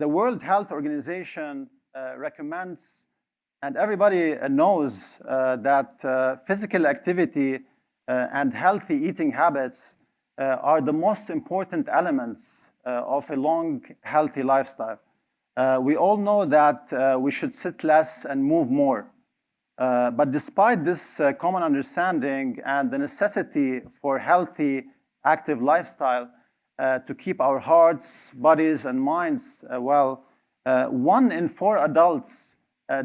The World Health Organization recommends, and everybody knows that physical activity and healthy eating habits are the most important elements of a long, healthy lifestyle. We all know that we should sit less and move more. But despite this common understanding and the necessity for healthy, active lifestyle to keep our hearts, bodies, and minds well, 1 in 4 adults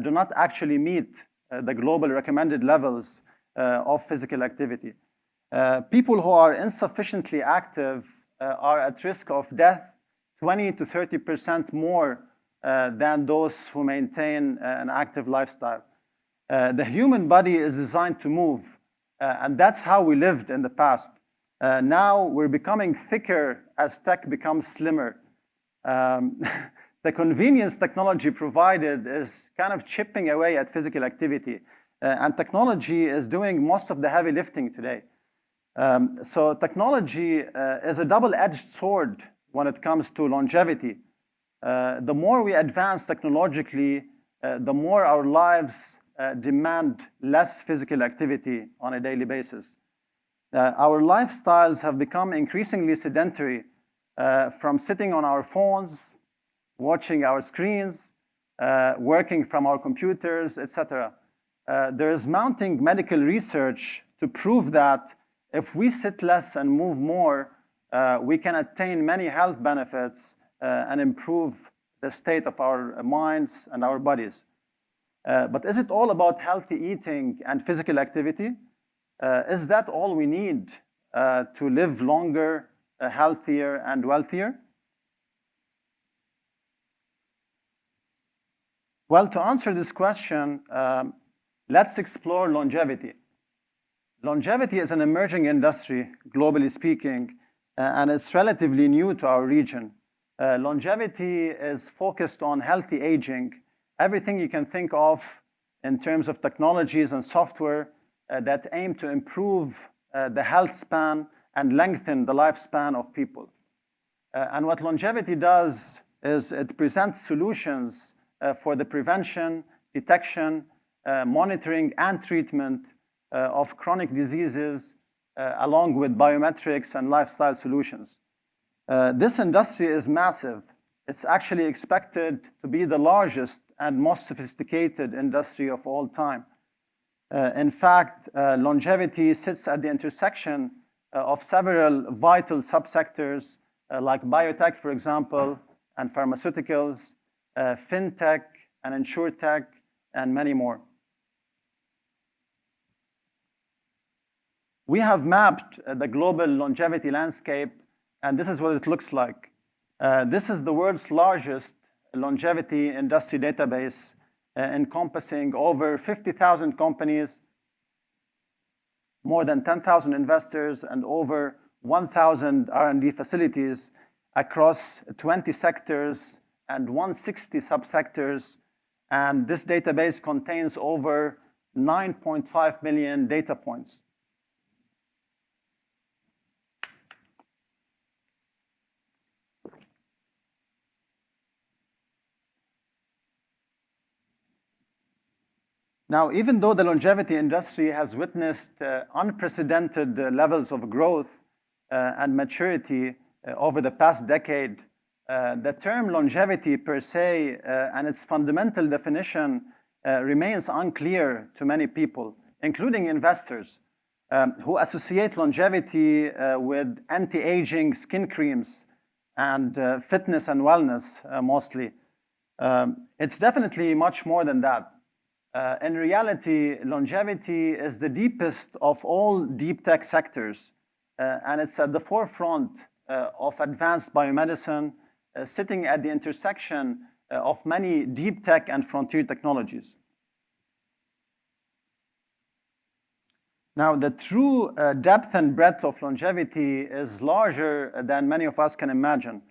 do not actually meet the global recommended levels of physical activity. People who are insufficiently active are at risk of death 20 to 30% more than those who maintain an active lifestyle. The human body is designed to move, and that's how we lived in the past. Now we're becoming thicker as tech becomes slimmer. The convenience technology provided is kind of chipping away at physical activity, and technology is doing most of the heavy lifting today. So technology is a double-edged sword when it comes to longevity. The more we advance technologically, the more our lives demand less physical activity on a daily basis. Our lifestyles have become increasingly sedentary, from sitting on our phones, watching our screens, working from our computers, etc. There is mounting medical research to prove that if we sit less and move more, we can attain many health benefits and improve the state of our minds and our bodies. But is it all about healthy eating and physical activity? Is that all we need to live longer, healthier, and wealthier? Well, to answer this question, let's explore longevity. Longevity is an emerging industry, globally speaking, and it's relatively new to our region. Longevity is focused on healthy aging, everything you can think of in terms of technologies and software that aim to improve the health span and lengthen the lifespan of people. And what longevity does is it presents solutions for the prevention, detection, monitoring, and treatment of chronic diseases, along with biometrics and lifestyle solutions. This industry is massive. It's actually expected to be the largest and most sophisticated industry of all time. In fact, longevity sits at the intersection of several vital subsectors like biotech, for example, and pharmaceuticals, fintech and insurtech, and many more. We have mapped the global longevity landscape, and this is what it looks like. This is the world's largest longevity industry database, encompassing over 50,000 companies, more than 10,000 investors, and over 1,000 R&D facilities across 20 sectors and 160 subsectors. And this database contains over 9.5 million data points. Now, even though the longevity industry has witnessed unprecedented levels of growth and maturity over the past decade, the term longevity per se and its fundamental definition remains unclear to many people, including investors who associate longevity with anti-aging skin creams and fitness and wellness mostly. It's definitely much more than that. In reality, longevity is the deepest of all deep tech sectors, and it's at the forefront of advanced biomedicine, sitting at the intersection of many deep tech and frontier technologies. Now, the true depth and breadth of longevity is larger than many of us can imagine.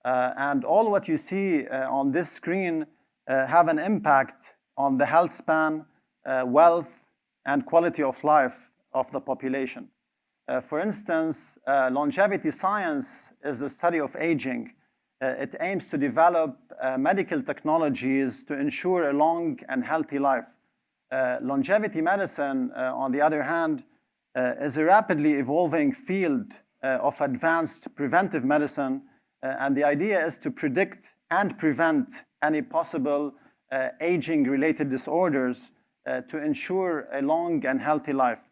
And all what you see on this screen have an impact on the health span, wealth, and quality of life of the population. For instance, longevity science is the study of aging, It aims to develop medical technologies to ensure a long and healthy life. Longevity medicine, on the other hand, is a rapidly evolving field of advanced preventive medicine, and the idea is to predict and prevent any possible aging-related disorders to ensure a long and healthy life.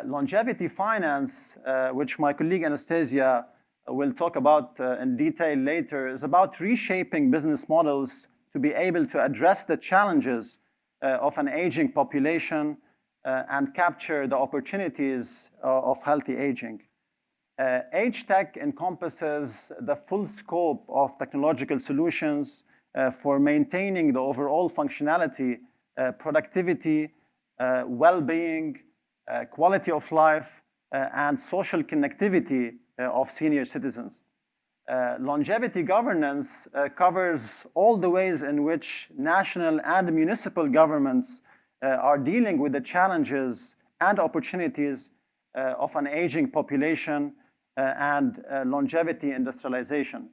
Longevity finance, which my colleague Anastasia will talk about in detail later, is about reshaping business models to be able to address the challenges of an aging population and capture the opportunities of healthy aging. Age tech encompasses the full scope of technological solutions for maintaining the overall functionality, productivity, well-being, quality of life, and social connectivity of senior citizens. Longevity governance covers all the ways in which national and municipal governments are dealing with the challenges and opportunities of an aging population and longevity industrialization.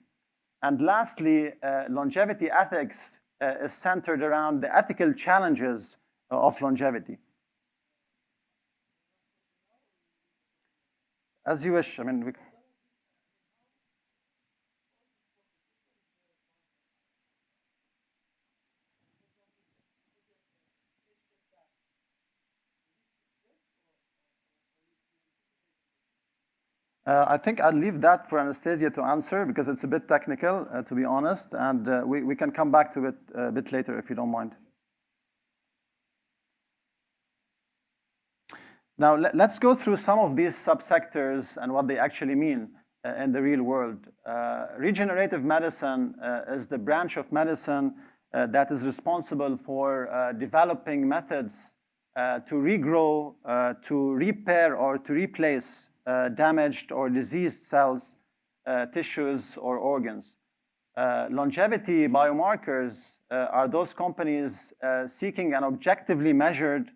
And lastly, longevity ethics is centered around the ethical challenges of longevity. As you wish. I mean, I think I'll leave that for Anastasia to answer because it's a bit technical, to be honest, and we can come back to it a bit later if you don't mind. Now, let's go through some of these subsectors and what they actually mean in the real world. Regenerative medicine is the branch of medicine that is responsible for developing methods to regrow, to repair, or to replace damaged or diseased cells, tissues, or organs. Longevity biomarkers are those companies seeking an objectively measured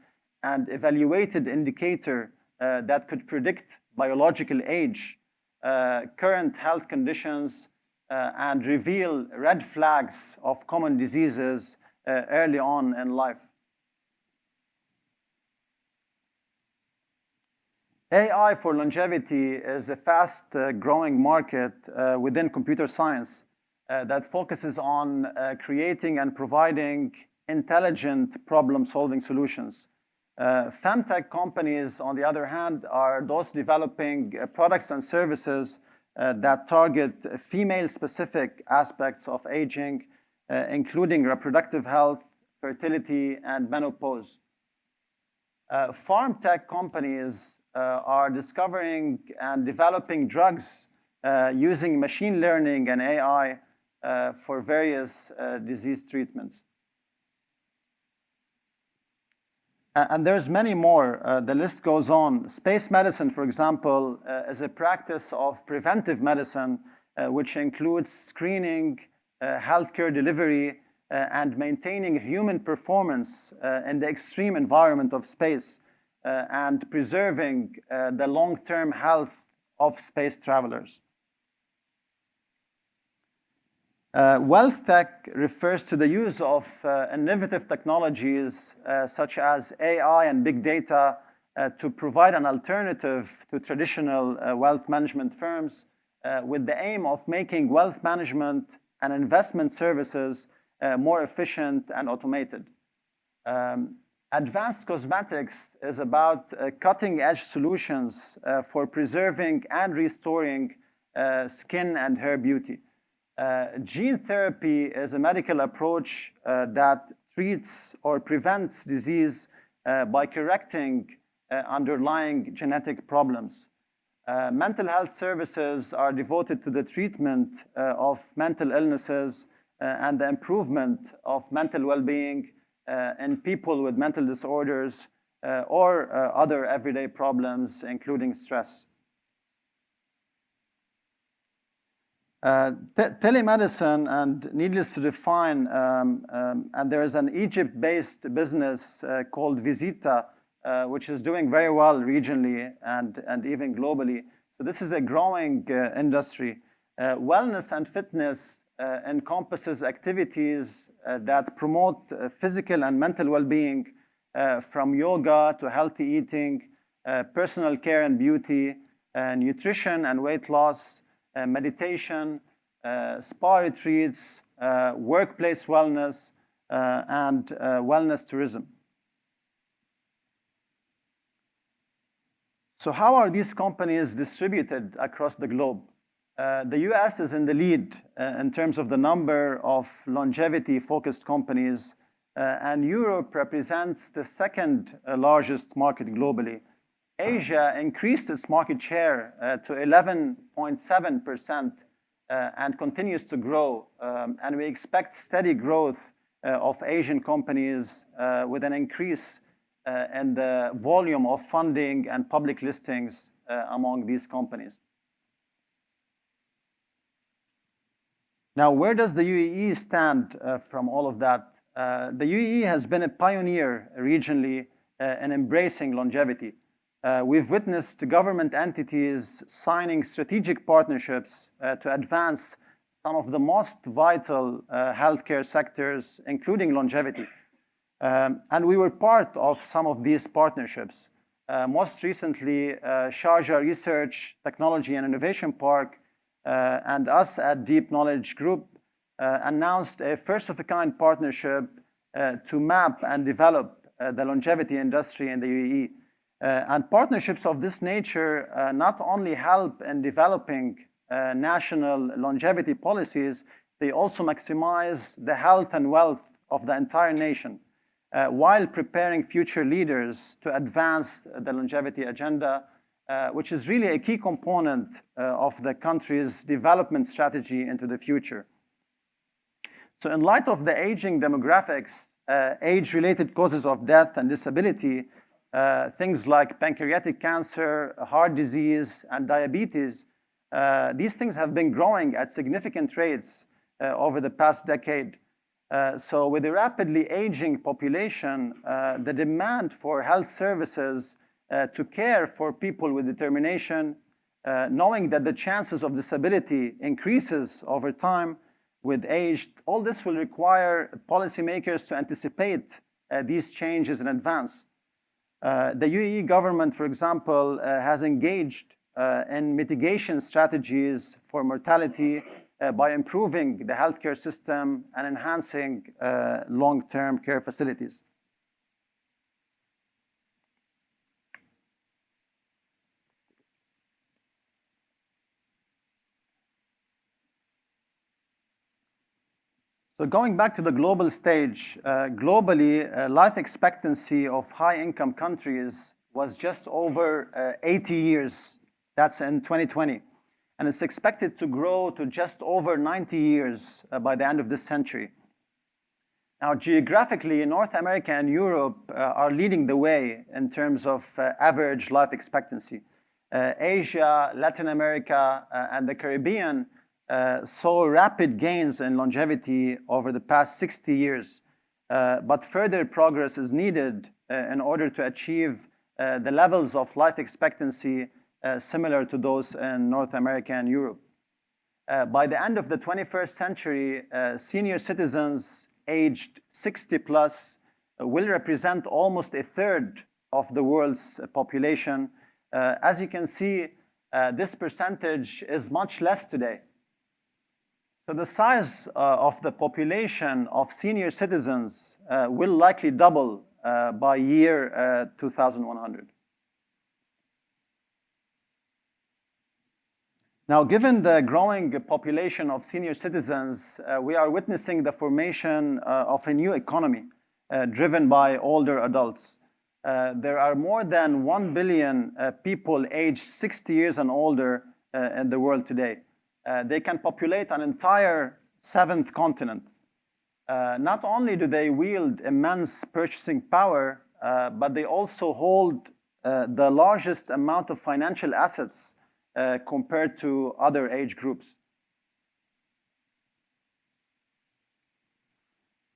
and evaluated indicator that could predict biological age, current health conditions, and reveal red flags of common diseases early on in life. AI for longevity is a fast-growing market within computer science that focuses on creating and providing intelligent problem-solving solutions. Femtech companies, on the other hand, are those developing products and services that target female-specific aspects of aging, including reproductive health, fertility, and menopause. Farm tech companies are discovering and developing drugs using machine learning and AI for various disease treatments. And there's many more. The list goes on. Space medicine, for example, is a practice of preventive medicine, which includes screening, healthcare delivery, and maintaining human performance in the extreme environment of space, and preserving the long-term health of space travelers. Wealth tech refers to the use of innovative technologies such as AI and big data to provide an alternative to traditional wealth management firms with the aim of making wealth management and investment services more efficient and automated. Advanced cosmetics is about cutting-edge solutions for preserving and restoring skin and hair beauty. Gene therapy is a medical approach that treats or prevents disease by correcting underlying genetic problems. Mental health services are devoted to the treatment of mental illnesses and the improvement of mental well-being in people with mental disorders or other everyday problems, including stress. Telemedicine, and needless to define, and there is an Egypt-based business called Visita, which is doing very well regionally and even globally. So this is a growing industry. Wellness and fitness encompasses activities that promote physical and mental well-being, from yoga to healthy eating, personal care and beauty, nutrition and weight loss, meditation, spa retreats, workplace wellness, and wellness tourism. So how are these companies distributed across the globe? The US is in the lead in terms of the number of longevity-focused companies, and Europe represents the second largest market globally. Asia increased its market share to 11.7% and continues to grow, and we expect steady growth of Asian companies with an increase in the volume of funding and public listings among these companies. Now, where does the UAE stand from all of that? The UAE has been a pioneer regionally in embracing longevity. We've witnessed government entities signing strategic partnerships to advance some of the most vital healthcare sectors, including longevity. And we were part of some of these partnerships. Most recently, Sharjah Research, Technology and Innovation Park, and us at Deep Knowledge Group announced a first-of-a-kind partnership to map and develop the longevity industry in the UAE. And partnerships of this nature not only help in developing national longevity policies, they also maximize the health and wealth of the entire nation, while preparing future leaders to advance the longevity agenda, which is really a key component of the country's development strategy into the future. So in light of the aging demographics, age-related causes of death and disability, things like pancreatic cancer, heart disease, and diabetes, these things have been growing at significant rates over the past decade. So with a rapidly aging population, the demand for health services to care for people with determination, knowing that the chances of disability increases over time with age, all this will require policymakers to anticipate these changes in advance. The UAE government, for example, has engaged in mitigation strategies for mortality by improving the healthcare system and enhancing long-term care facilities. So going back to the global stage, globally, life expectancy of high-income countries was just over 80 years. That's in 2020. And it's expected to grow to just over 90 years by the end of this century. Now, geographically, North America and Europe are leading the way in terms of average life expectancy. Asia, Latin America, and the Caribbean saw rapid gains in longevity over the past 60 years, but further progress is needed in order to achieve the levels of life expectancy similar to those in North America and Europe. By the end of the 21st century, senior citizens aged 60 plus will represent almost a third of the world's population. As you can see, this percentage is much less today. So the size of the population of senior citizens will likely double by year 2100. Now, given the growing population of senior citizens, we are witnessing the formation of a new economy driven by older adults. There are more than 1 billion people aged 60 years and older in the world today. They can populate an entire seventh continent. Not only do they wield immense purchasing power, but they also hold the largest amount of financial assets compared to other age groups.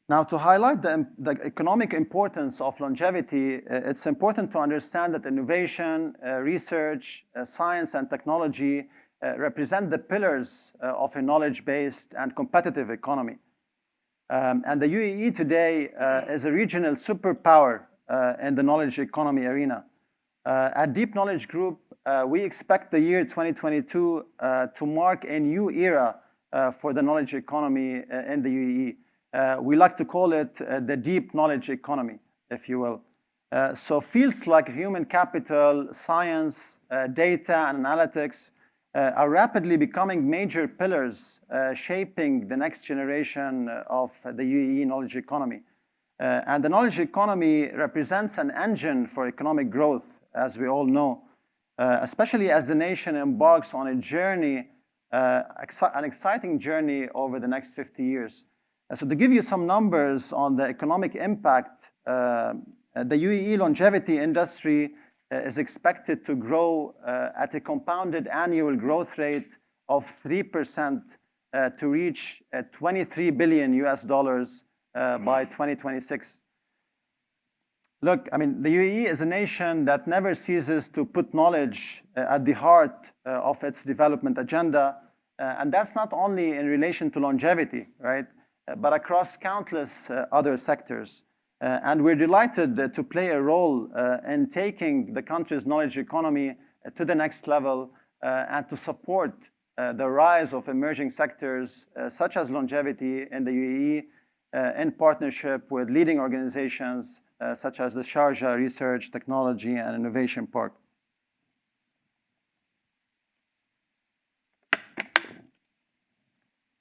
Now, to highlight the economic importance of longevity, it's important to understand that innovation, research, science, and technology represent the pillars of a knowledge-based and competitive economy. And the UAE today is a regional superpower in the knowledge economy arena. At Deep Knowledge Group, we expect the year 2022 to mark a new era for the knowledge economy in the UAE. We like to call it the deep knowledge economy, if you will. So fields like human capital, science, data, and analytics are rapidly becoming major pillars shaping the next generation of the UAE knowledge economy. And the knowledge economy represents an engine for economic growth, as we all know, especially as the nation embarks on a journey, an exciting journey over the next 50 years. So to give you some numbers on the economic impact, the UAE longevity industry is expected to grow at a compounded annual growth rate of 3% to reach $23 billion by 2026. Look, I mean, the UAE is a nation that never ceases to put knowledge at the heart of its development agenda, and that's not only in relation to longevity, right, but across countless other sectors. And we're delighted to play a role in taking the country's knowledge economy to the next level and to support the rise of emerging sectors such as longevity in the UAE in partnership with leading organizations such as the Sharjah Research, Technology, and Innovation Park.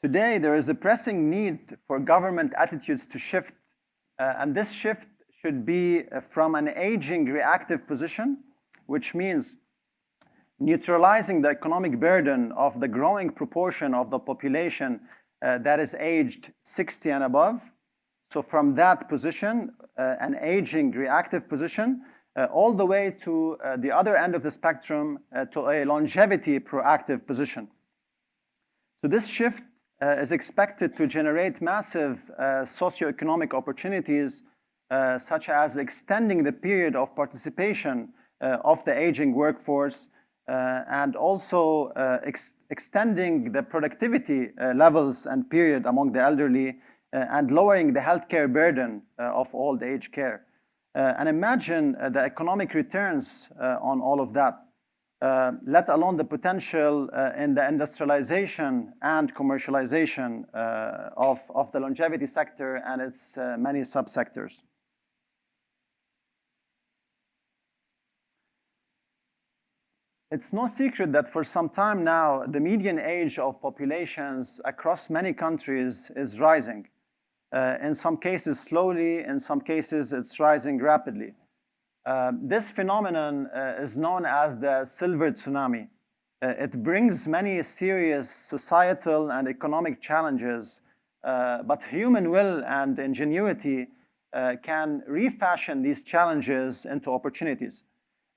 Today, there is a pressing need for government attitudes to shift. And this shift should be from an aging reactive position, which means neutralizing the economic burden of the growing proportion of the population that is aged 60 and above. So from that position, an aging reactive position, all the way to the other end of the spectrum, to a longevity proactive position. So this shift is expected to generate massive socioeconomic opportunities, such as extending the period of participation of the aging workforce, and also extending the productivity levels and period among the elderly, and lowering the healthcare burden of old age care. And imagine the economic returns on all of that. Let alone the potential in the industrialization and commercialization of the longevity sector and its many subsectors. It's no secret that for some time now, the median age of populations across many countries is rising. In some cases slowly, in some cases it's rising rapidly. This phenomenon is known as the silver tsunami. It brings many serious societal and economic challenges, but human will and ingenuity can refashion these challenges into opportunities.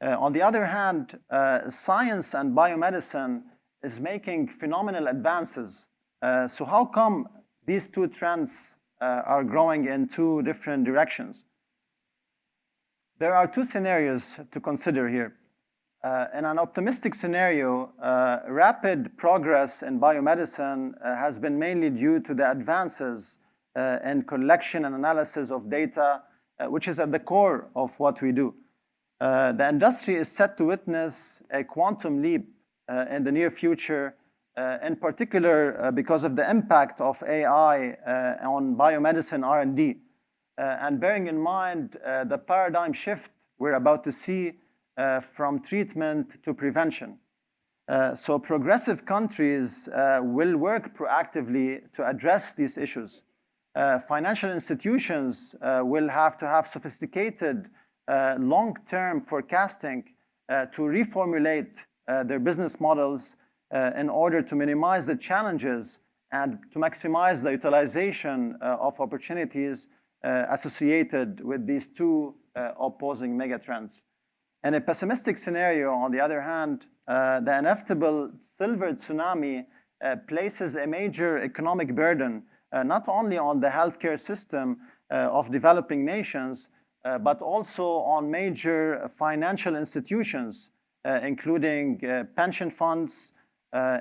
On the other hand, science and biomedicine is making phenomenal advances. So how come these two trends are growing in two different directions? There are two scenarios to consider here. In an optimistic scenario, rapid progress in biomedicine has been mainly due to the advances in collection and analysis of data, which is at the core of what we do. The industry is set to witness a quantum leap in the near future, in particular because of the impact of AI on biomedicine R&D. And bearing in mind the paradigm shift we're about to see from treatment to prevention. So progressive countries will work proactively to address these issues. Financial institutions will have to have sophisticated long-term forecasting to reformulate their business models in order to minimize the challenges and to maximize the utilization of opportunities associated with these two opposing megatrends. In a pessimistic scenario, on the other hand, the inevitable silver tsunami places a major economic burden not only on the healthcare system of developing nations, but also on major financial institutions, including pension funds,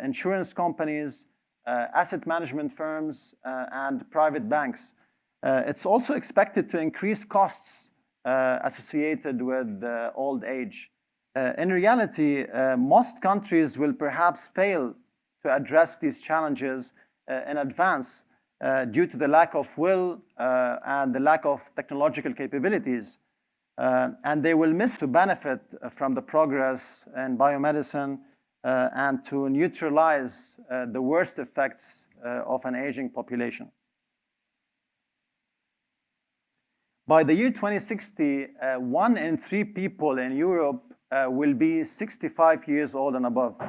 insurance companies, asset management firms, and private banks. It's also expected to increase costs associated with old age. In reality, most countries will perhaps fail to address these challenges in advance due to the lack of will and the lack of technological capabilities. And they will miss to benefit from the progress in biomedicine and to neutralize the worst effects of an aging population. By the year 2060, 1 in 3 people in Europe will be 65 years old and above.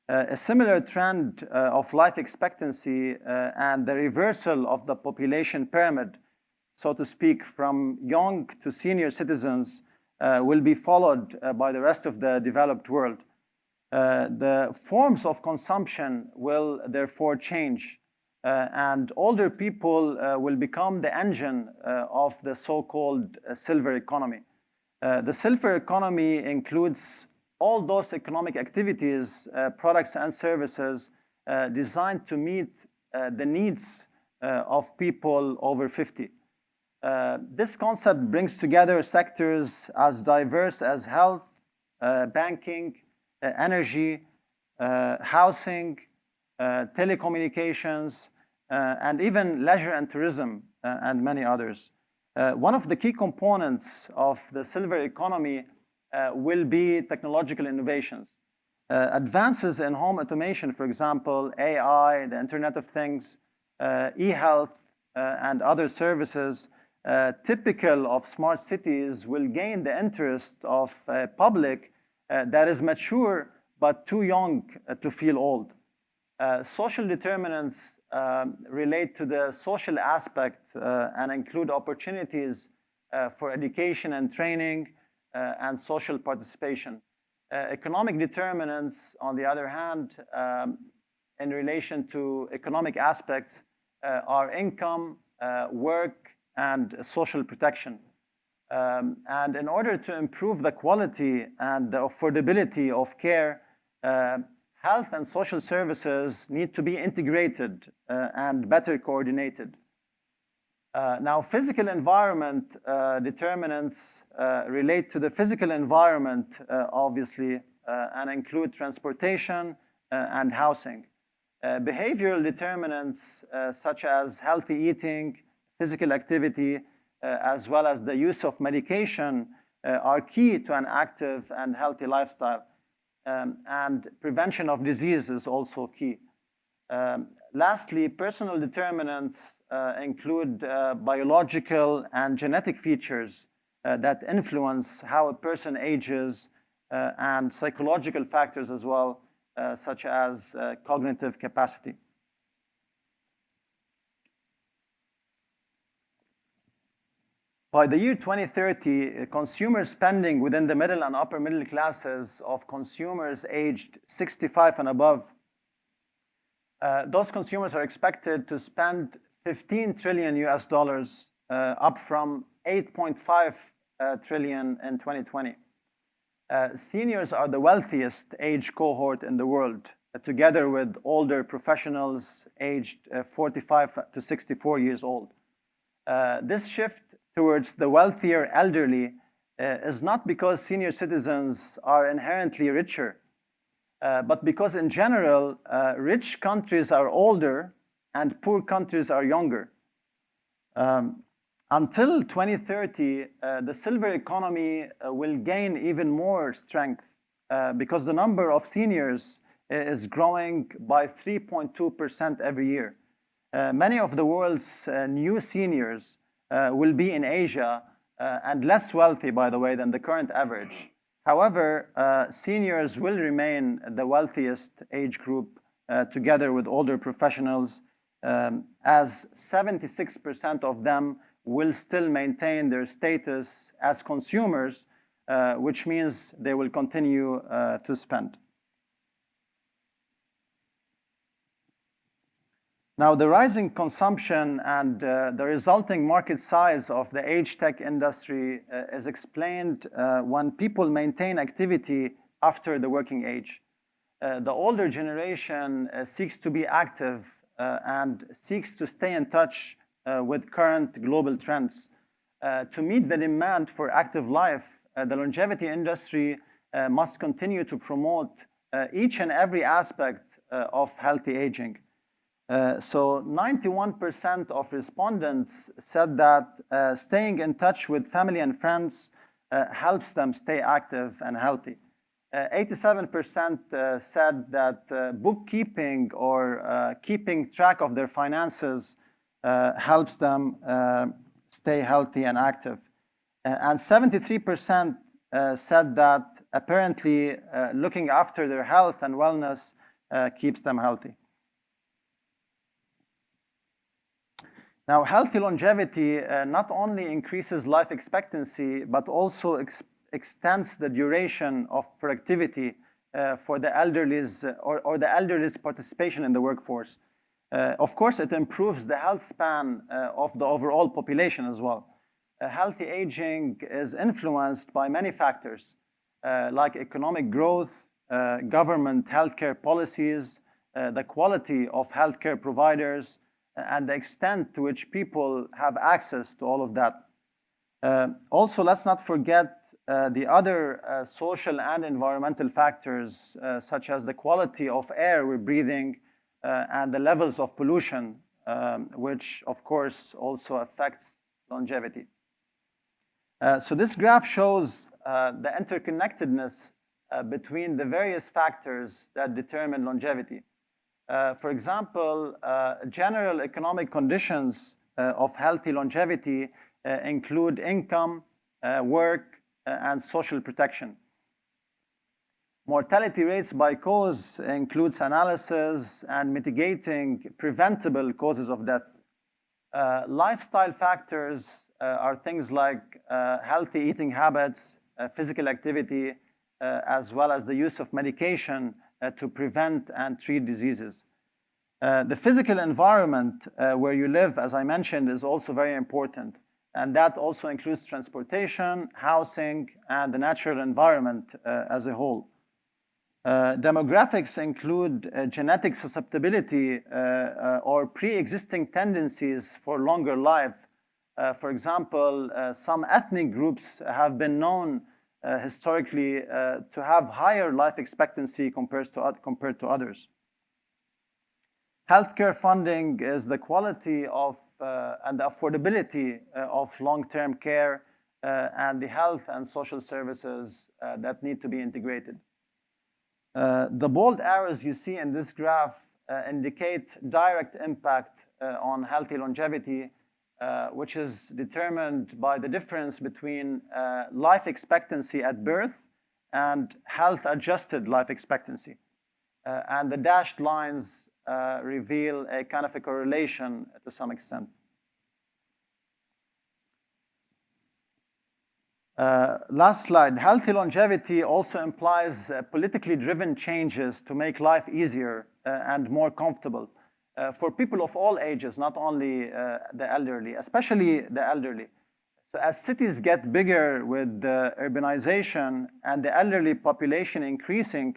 A similar trend of life expectancy and the reversal of the population pyramid, so to speak, from young to senior citizens will be followed by the rest of the developed world. The forms of consumption will therefore change, and older people will become the engine of the so-called silver economy. The silver economy includes all those economic activities, products and services designed to meet the needs of people over 50. This concept brings together sectors as diverse as health, banking, energy, housing, telecommunications, and even leisure and tourism, and many others. One of the key components of the silver economy will be technological innovations. Advances in home automation, for example, AI, the Internet of Things, e-health, and other services typical of smart cities will gain the interest of a public that is mature but too young to feel old. Social determinants relate to the social aspect and include opportunities for education and training and social participation. Economic determinants, on the other hand, in relation to economic aspects, are income, work, and social protection. And in order to improve the quality and the affordability of care, health and social services need to be integrated and better coordinated. Now, physical environment determinants relate to the physical environment, obviously, and include transportation and housing. Behavioral determinants, such as healthy eating, physical activity, as well as the use of medication, are key to an active and healthy lifestyle. And prevention of disease is also key. Lastly, personal determinants include biological and genetic features that influence how a person ages, and psychological factors as well, such as cognitive capacity. By the year 2030, consumer spending within the middle and upper middle classes of consumers aged 65 and above, those consumers are expected to spend 15 trillion US dollars, up from 8.5 trillion in 2020. Seniors are the wealthiest age cohort in the world, together with older professionals aged 45 to 64 years old. This shift towards the wealthier elderly is not because senior citizens are inherently richer, but because in general, rich countries are older and poor countries are younger. Until 2030, the silver economy will gain even more strength because the number of seniors is growing by 3.2% every year. Many of the world's new seniors will be in Asia and less wealthy, by the way, than the current average. However, seniors will remain the wealthiest age group together with older professionals, as 76% of them will still maintain their status as consumers, which means they will continue to spend. Now, the rising consumption and the resulting market size of the age tech industry is explained when people maintain activity after the working age. the older generation seeks to be active and seeks to stay in touch with current global trends. To meet the demand for active life, the longevity industry must continue to promote each and every aspect of healthy aging. So 91% of respondents said that staying in touch with family and friends helps them stay active and healthy. 87% said that bookkeeping or keeping track of their finances helps them stay healthy and active. And 73% said that apparently looking after their health and wellness keeps them healthy. Now, healthy longevity not only increases life expectancy, but also extends the duration of productivity for the elderly's or the elderly's participation in the workforce. Of course, it improves the health span of the overall population as well. Healthy aging is influenced by many factors, like economic growth, government healthcare policies, the quality of healthcare providers, and the extent to which people have access to all of that. Also, let's not forget the other social and environmental factors, such as the quality of air we're breathing and the levels of pollution, which, of course, also affects longevity. So this graph shows the interconnectedness between the various factors that determine longevity. For example, general economic conditions of healthy longevity include income, work, and social protection. Mortality rates by cause includes analysis and mitigating preventable causes of death. Lifestyle factors are things like healthy eating habits, physical activity, as well as the use of medication to prevent and treat diseases. The physical environment where you live, as I mentioned, is also very important. And that also includes transportation, housing, and the natural environment as a whole. Demographics include genetic susceptibility or pre-existing tendencies for longer life. For example, some ethnic groups have been known historically to have higher life expectancy compared to others. Healthcare funding is the quality of and the affordability of long-term care and the health and social services that need to be integrated. The bold arrows you see in this graph indicate direct impact on healthy longevity, which is determined by the difference between life expectancy at birth and health-adjusted life expectancy. And the dashed lines reveal a kind of a correlation to some extent. Last slide. Healthy longevity also implies politically driven changes to make life easier and more comfortable for people of all ages, not only the elderly, especially the elderly. So as cities get bigger with urbanization and the elderly population increasing,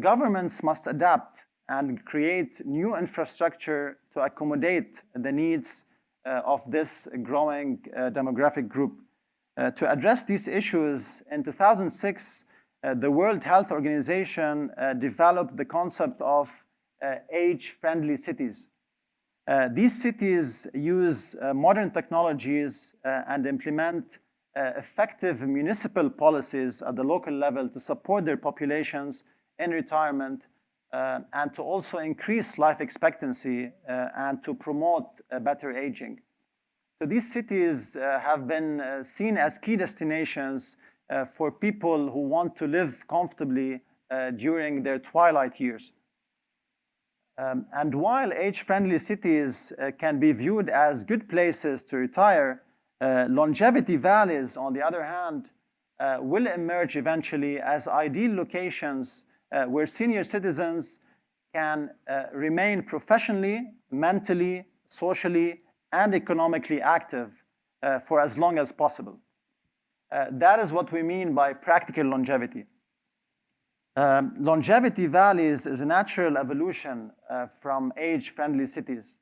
governments must adapt and create new infrastructure to accommodate the needs of this growing demographic group. To address these issues, in 2006, the World Health Organization developed the concept of age-friendly cities. These cities use modern technologies and implement effective municipal policies at the local level to support their populations in retirement and to also increase life expectancy and to promote better aging. So these cities have been seen as key destinations for people who want to live comfortably during their twilight years. And while age-friendly cities can be viewed as good places to retire, longevity valleys, on the other hand, will emerge eventually as ideal locations where senior citizens can remain professionally, mentally, socially, and economically active for as long as possible. That is what we mean by practical longevity. Longevity valleys is a natural evolution from age-friendly cities.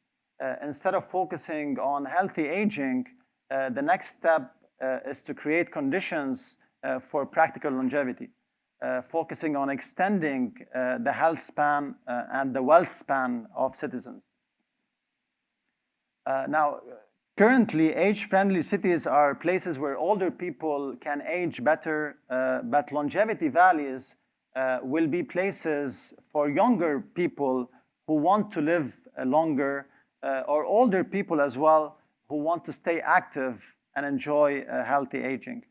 Instead of focusing on healthy aging, the next step is to create conditions for practical longevity, focusing on extending the health span and the wealth span of citizens. Now, currently, age-friendly cities are places where older people can age better, but longevity valleys will be places for younger people who want to live longer, or older people as well who want to stay active and enjoy healthy aging.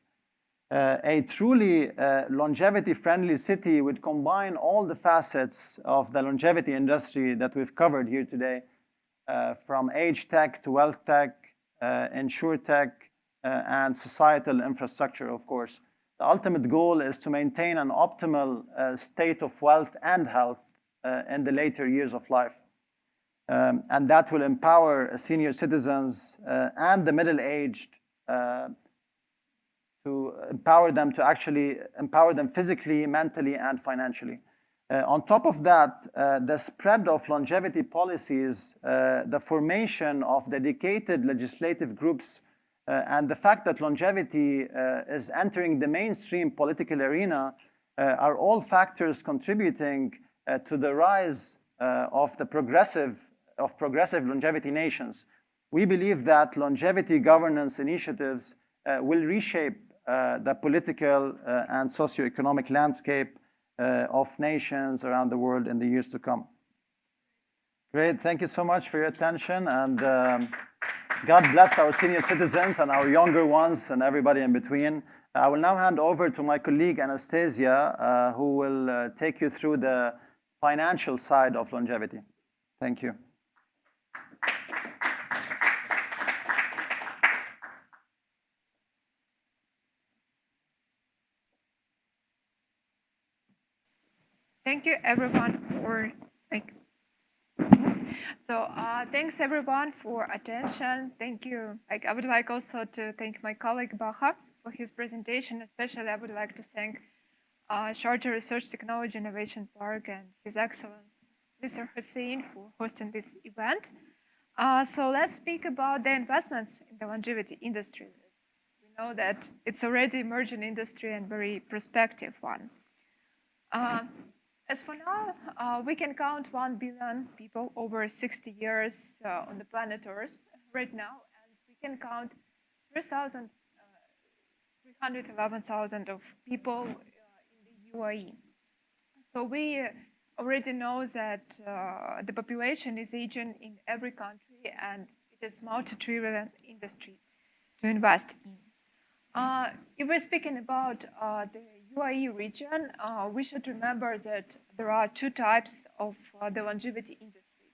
A truly longevity-friendly city would combine all the facets of the longevity industry that we've covered here today, from age tech to wealth tech, insure tech, and societal infrastructure, of course. The ultimate goal is to maintain an optimal state of wealth and health in the later years of life. And that will empower senior citizens and the middle-aged to empower them physically, mentally, and financially. On top of that, the spread of longevity policies, the formation of dedicated legislative groups, and the fact that longevity is entering the mainstream political arena are all factors contributing to the rise of progressive longevity nations. We believe that longevity governance initiatives will reshape the political and socioeconomic landscape of nations around the world in the years to come. Great, thank you so much for your attention, and God bless our senior citizens and our younger ones and everybody in between. I will now hand over to my colleague Anastasia, who will take you through the financial side of longevity. Thank you. Thank you everyone for thanks everyone for attention. Thank you. I would like also to thank my colleague Baha for his presentation. Especially I would like to thank Sharjah Research Technology Innovation Park and His Excellency Mr. Hussein for hosting this event. So let's speak about the investments in the longevity industry. We know that it's already emerging industry and very prospective one. As for now, we can count 1 billion people over 60 years on the planet Earth right now, and we can count 311,000 of people in the UAE. So we already know that the population is aging in every country, and it is multi-trillion industry to invest in. If we're speaking about the UAE region, we should remember that there are two types of the longevity industry.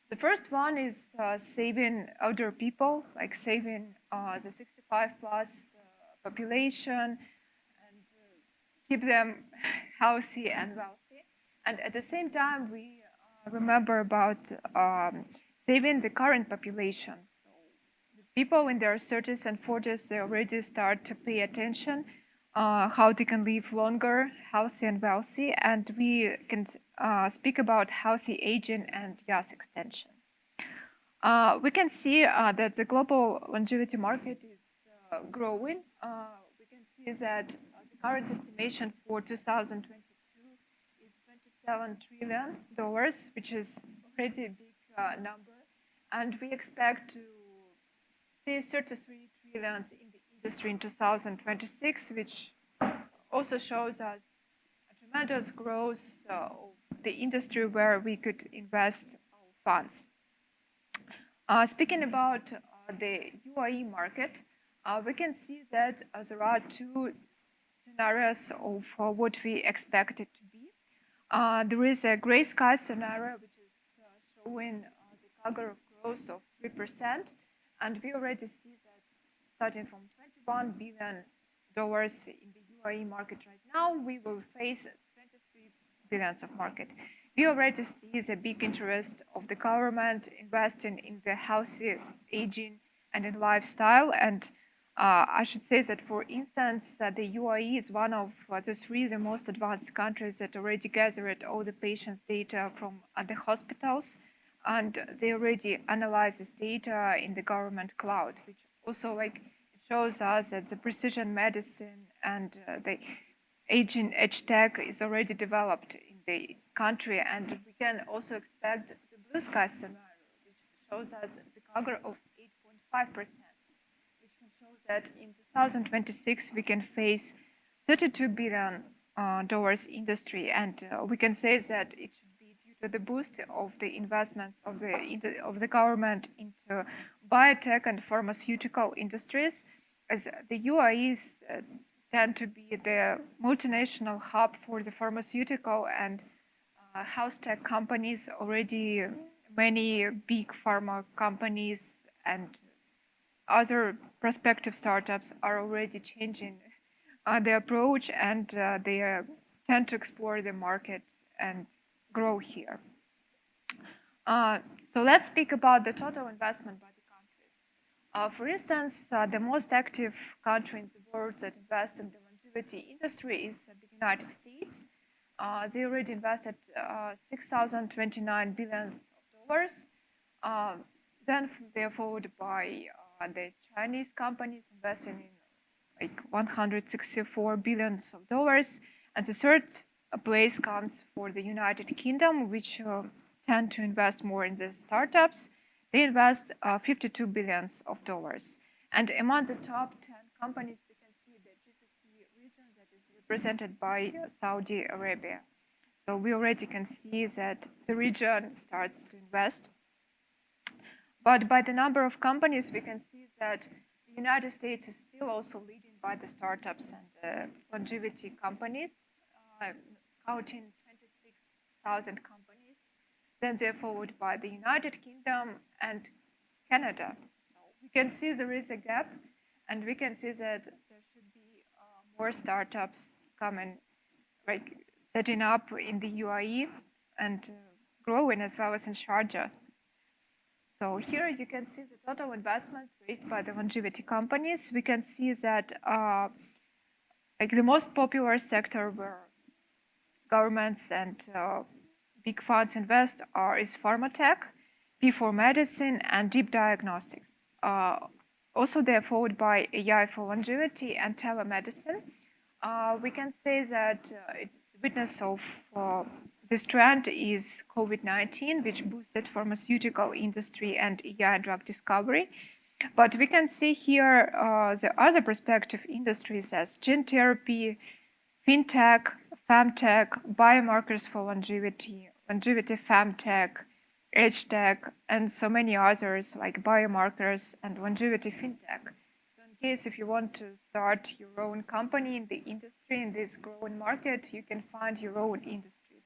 The first one is saving elder people, like saving the 65 plus population and keep them healthy and wealthy. And at the same time, we remember about saving the current population. So the people in their 30s and 40s, they already start to pay attention how they can live longer, healthy and wealthy, and we can speak about healthy aging and youth extension. We can see that the global longevity market is growing. We can see that the current estimation for 2022 is $27 trillion, which is already a big number, and we expect to see 33 trillion in the industry in 2026, which also shows us a tremendous growth of the industry where we could invest our funds. Speaking about the UAE market, we can see that there are two scenarios of what we expect it to be. There is a gray sky scenario, which is showing the CAGR of growth of 3%, and we already see that starting from $21 billion in the UAE market right now, we will face 23 billion of market. We already see the big interest of the government investing in the healthy aging and in lifestyle, and I should say that, for instance, the UAE is one of the three the most advanced countries that already gathered all the patients' data from the hospitals, and they already analyze this data in the government cloud, which also it shows us that the precision medicine and the edge tech is already developed in the country, and we can also expect the blue sky scenario, which shows us the CAGR of 8.5%, which can show that in 2026 we can face $32 billion dollars industry, and we can say that it should be due to the boost of the investments of the government into biotech and pharmaceutical industries, as the UAEs tend to be the multinational hub for the pharmaceutical and health tech companies. Already many big pharma companies and other prospective startups are already changing their approach, and they tend to explore the market and grow here. So let's speak about the total investment by the countries. For instance, the most active country in the world that invests in the longevity industry is the United States. They already invested $6,029 billion. Then they're followed by the Chinese companies investing in like $164 billion. And the third place comes for the United Kingdom, which tend to invest more in the startups. They invest $52 billion. And among the top 10 companies, we can see the GCC region that is represented by Saudi Arabia. So we already can see that the region starts to invest. But by the number of companies, we can see that the United States is still also leading by the startups and the longevity companies, counting 26,000 companies. Then they're followed by the United Kingdom and Canada. So we can see there is a gap, and we can see that there should be more startups coming, like setting up in the UAE and growing as well as in Sharjah. So here you can see the total investments raised by the longevity companies. We can see that like the most popular sector where governments and big funds invest is pharmatech, P4 medicine, and deep diagnostics. Also, they're followed by AI for longevity and telemedicine. We can say that the witness of this trend is COVID-19, which boosted pharmaceutical industry and AI drug discovery. But we can see here the other prospective industries as gene therapy, fintech, femtech, biomarkers for longevity, longevity femtech, age tech, and so many others like biomarkers and longevity fintech. So in case if you want to start your own company in the industry, in this growing market, you can find your own industry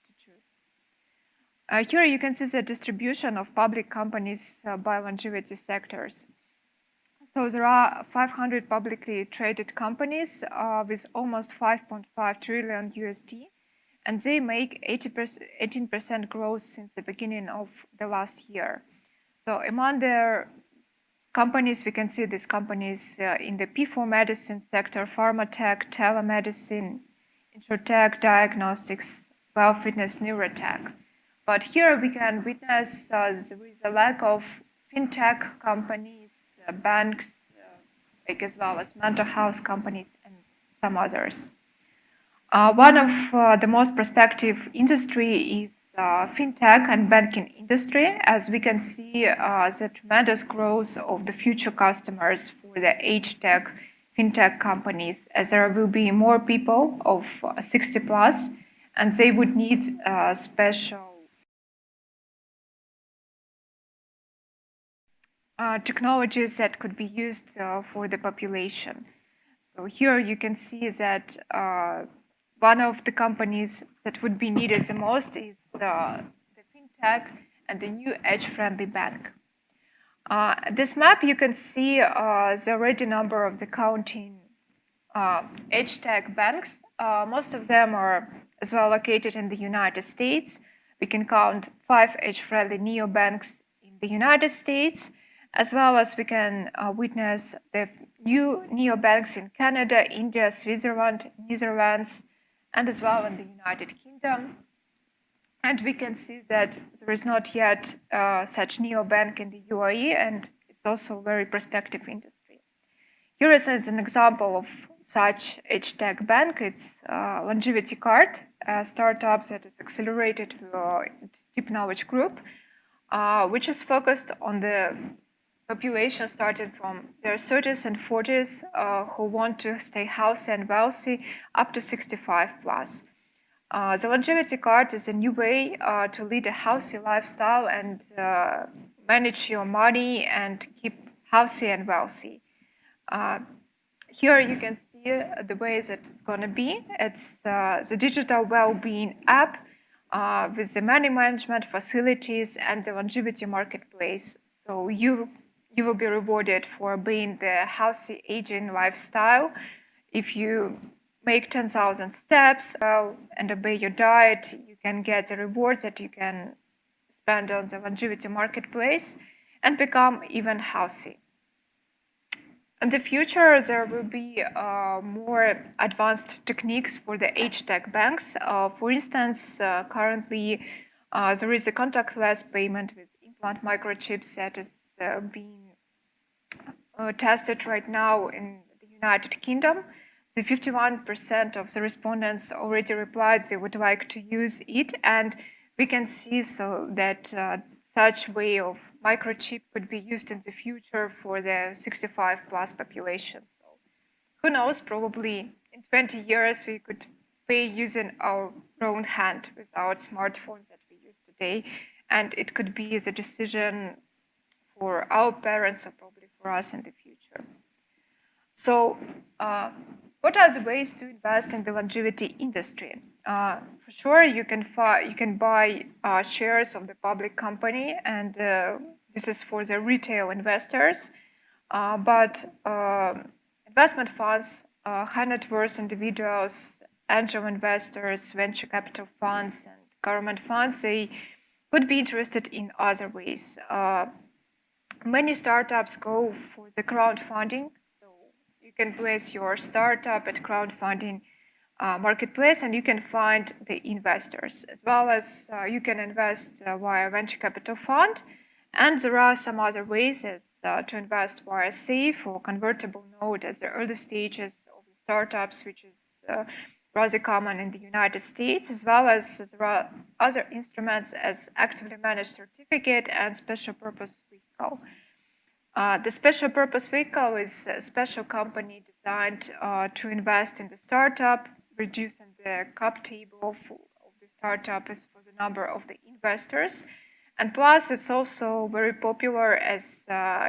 to choose. Here you can see the distribution of public companies by longevity sectors. So there are 500 publicly traded companies with almost 5.5 trillion USD, and they make 18% growth since the beginning of the last year. So among their companies, we can see these companies in the P4 medicine sector, pharmatech, telemedicine, insurtech, diagnostics, biofitness, neurotech. But here we can witness there is a lack of fintech companies, banks, like as well as mental health companies and some others. One of the most prospective industry is fintech and banking industry, as we can see the tremendous growth of the future customers for the age tech, fintech companies, as there will be more people of 60 plus, and they would need special technologies that could be used for the population. So here you can see that one of the companies that would be needed the most is the fintech and the new age-friendly bank. This map you can see the already number of the counting age tech banks. Most of them are as well located in the United States. We can count 5 age-friendly neobanks in the United States. as well as we can witness the new neobanks in Canada, India, Switzerland, Netherlands, and as well in the United Kingdom. And we can see that there is not yet such neobank in the UAE, and it's also a very prospective industry. Here is an example of such age-tech bank. It's Longevity Card, a startup that is accelerated Deep Knowledge Group, which is focused on the population starting from their 30s and 40s who want to stay healthy and wealthy up to 65 plus. The longevity card is a new way to lead a healthy lifestyle and manage your money and keep healthy and wealthy. Here you can see the ways that it's going to be. It's the digital well-being app with the money management facilities and the longevity marketplace. So you will be rewarded for being the healthy aging lifestyle. If you make 10,000 steps and obey your diet, you can get the rewards that you can spend on the longevity marketplace and become even healthy. In the future, there will be more advanced techniques for the age-tech banks. For instance, currently there is a contactless payment with implant microchips that is being tested right now in the United Kingdom. The 51% of the respondents already replied they would like to use it, and we can see so that such way of microchip could be used in the future for the 65 plus population. So who knows, probably in 20 years we could pay using our own hand without smartphones that we use today, and it could be the decision for our parents or probably for us in the future. So what are the ways to invest in the longevity industry? For sure, you can buy shares of the public company, and this is for the retail investors. But investment funds, high net worth individuals, angel investors, venture capital funds, and government funds, they could be interested in other ways. Many startups go for the crowdfunding. You can place your startup at crowdfunding marketplace, and you can find the investors, as well as you can invest via venture capital fund. And there are some other ways as to invest via safe or convertible note at the early stages of the startups, which is rather common in the United States, as well as there are other instruments as actively managed certificate and special purpose vehicle. The special purpose vehicle is a special company designed to invest in the startup, reducing the cap table of the startup is for the number of the investors. And plus, it's also very popular as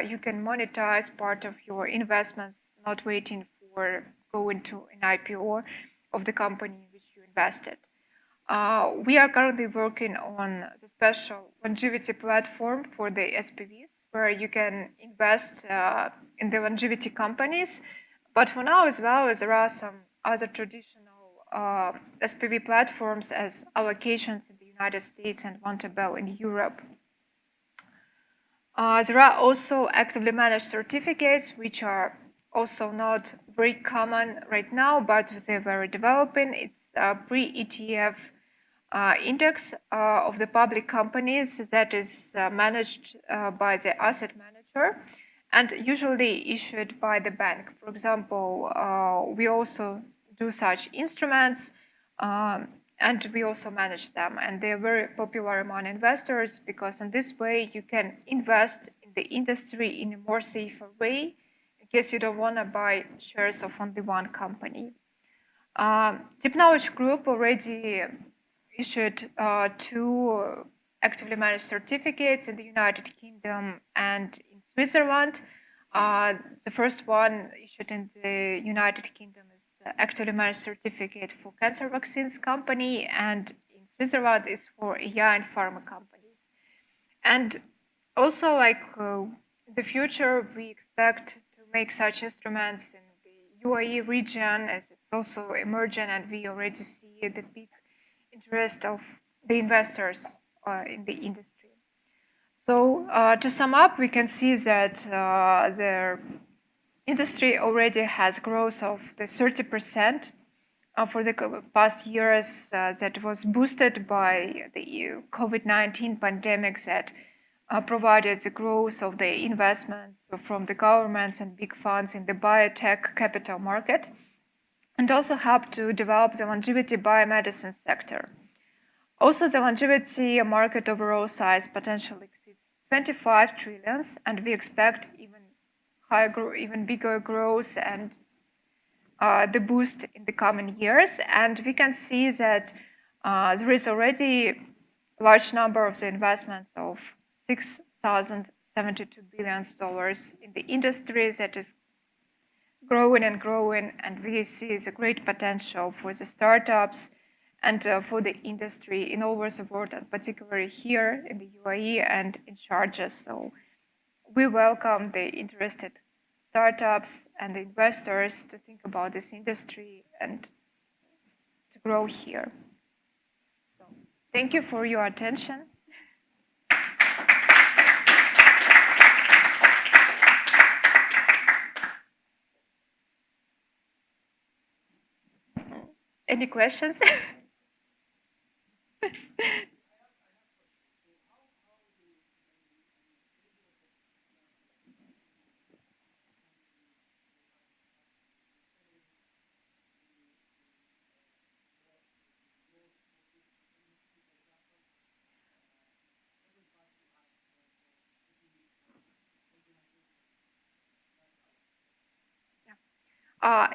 you can monetize part of your investments, not waiting for going to an IPO of the company in which you invested. We are currently working on the special longevity platform for the SPVs, where you can invest in the longevity companies. But for now as well, there are some other traditional SPV platforms as allocations in the United States and Vontobel in Europe. There are also actively managed certificates, which are also not very common right now, but they're very developing. It's a pre-ETF index of the public companies that is managed by the asset manager and usually issued by the bank. For example, we also do such instruments and we also manage them, and they're very popular among investors because in this way you can invest in the industry in a more safer way in case you don't want to buy shares of only one company. Deep Knowledge Group already issued 2 actively managed certificates in the United Kingdom and in Switzerland. The first one issued in the United Kingdom is actively managed certificate for cancer vaccines company, and in Switzerland is for AI and pharma companies. And also, like in the future, we expect to make such instruments in the UAE region as it's also emerging, and we already see the big interest of the investors in the industry. So to sum up, we can see that the industry already has growth of the 30% for the past years that was boosted by the COVID-19 pandemic that provided the growth of the investments from the governments and big funds in the biotech capital market, and also helped to develop the longevity biomedicine sector. Also, the longevity market overall size potentially exceeds 25 trillions, and we expect even bigger growth and the boost in the coming years. And we can see that there is already a large number of the investments of $6,072 billion in the industry that is growing and growing, and we see the great potential for the startups and for the industry in all over the world, and particularly here in the UAE and in Sharjah. So we welcome the interested startups and the investors to think about this industry and to grow here. So thank you for your attention. Any questions?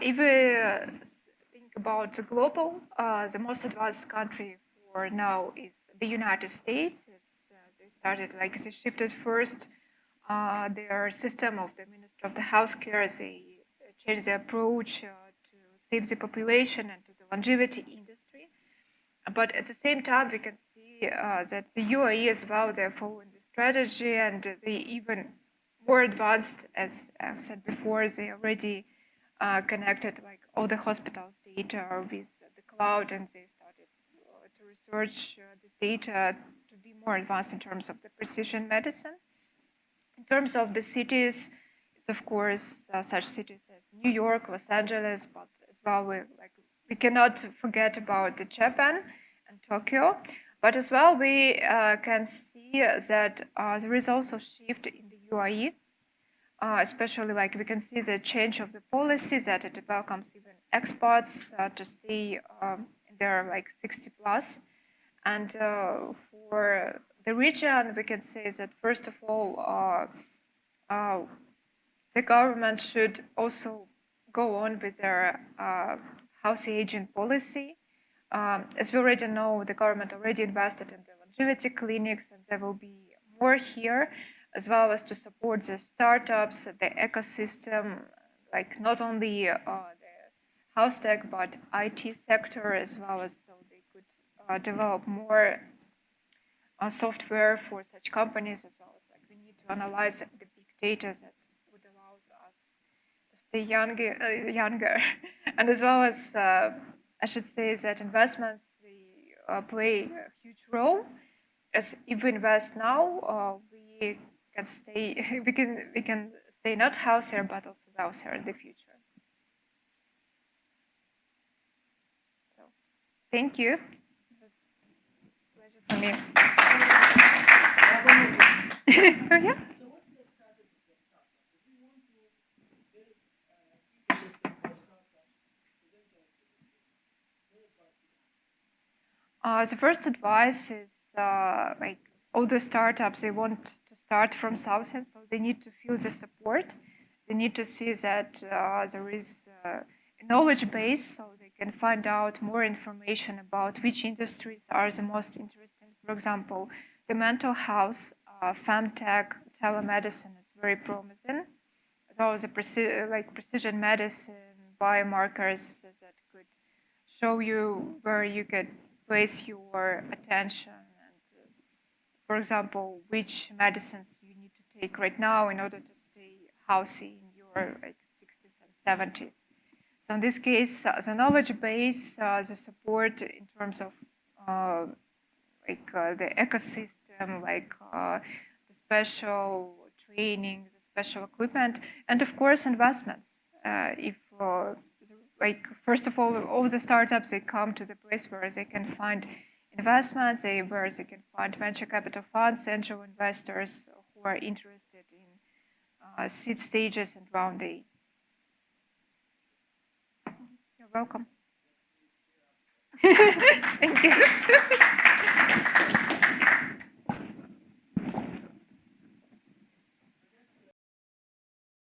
If we think about the global, the most advanced country for now is the United States. They started, like, they shifted first their system of the Minister of the Healthcare. They changed the approach to save the population and to the longevity industry. But at the same time, we can see that the UAE as well, they're following the strategy, and they even more advanced, as I've said before. They already connected, like, all the hospitals' data with the cloud, and they started to research this data to be more advanced in terms of the precision medicine. In terms of the cities, it's of course such cities as New York, Los Angeles, but as well we cannot forget about the Japan and Tokyo. But as well we can see that there is also shift in the UAE. Especially, like, we can see the change of the policy that it welcomes even expats to stay in their, like, 60 plus. And for the region, we can say that first of all, the government should also go on with their healthy aging policy. As we already know, the government already invested in the longevity clinics, and there will be more here, as well as to support the startups, the ecosystem, like not only the health tech, but IT sector as well, as so they could develop more software for such companies, as well as, like, we need to analyze the big data that would allow us to stay younger, and as well as I should say that investments play a huge role. As if we invest now, we can stay we can stay not healthier but also wealthier in the future. So thank you. It was a pleasure for me. Oh, yeah. So what's the strategy for startups? If we want to build an ecosystem for startups within the industry, what advice do you have? The first advice is like, all the startups, they want to start from something, so they need to feel the support. They need to see that there is a knowledge base, so they can find out more information about which industries are the most interesting. For example, the mental health, femtech, telemedicine is very promising. As well as the precision medicine, biomarkers that could show you where you could place your attention, and for example, which medicines you need to take right now in order to stay healthy in your, like, 60s and 70s. So in this case, the knowledge base, the support in terms of the ecosystem, like the special training, the special equipment, and of course investments. If like first of all the startups, they come to the place where they can find investments, where they can find venture capital funds, angel investors who are interested in seed stages and round A. You're welcome. Thank you.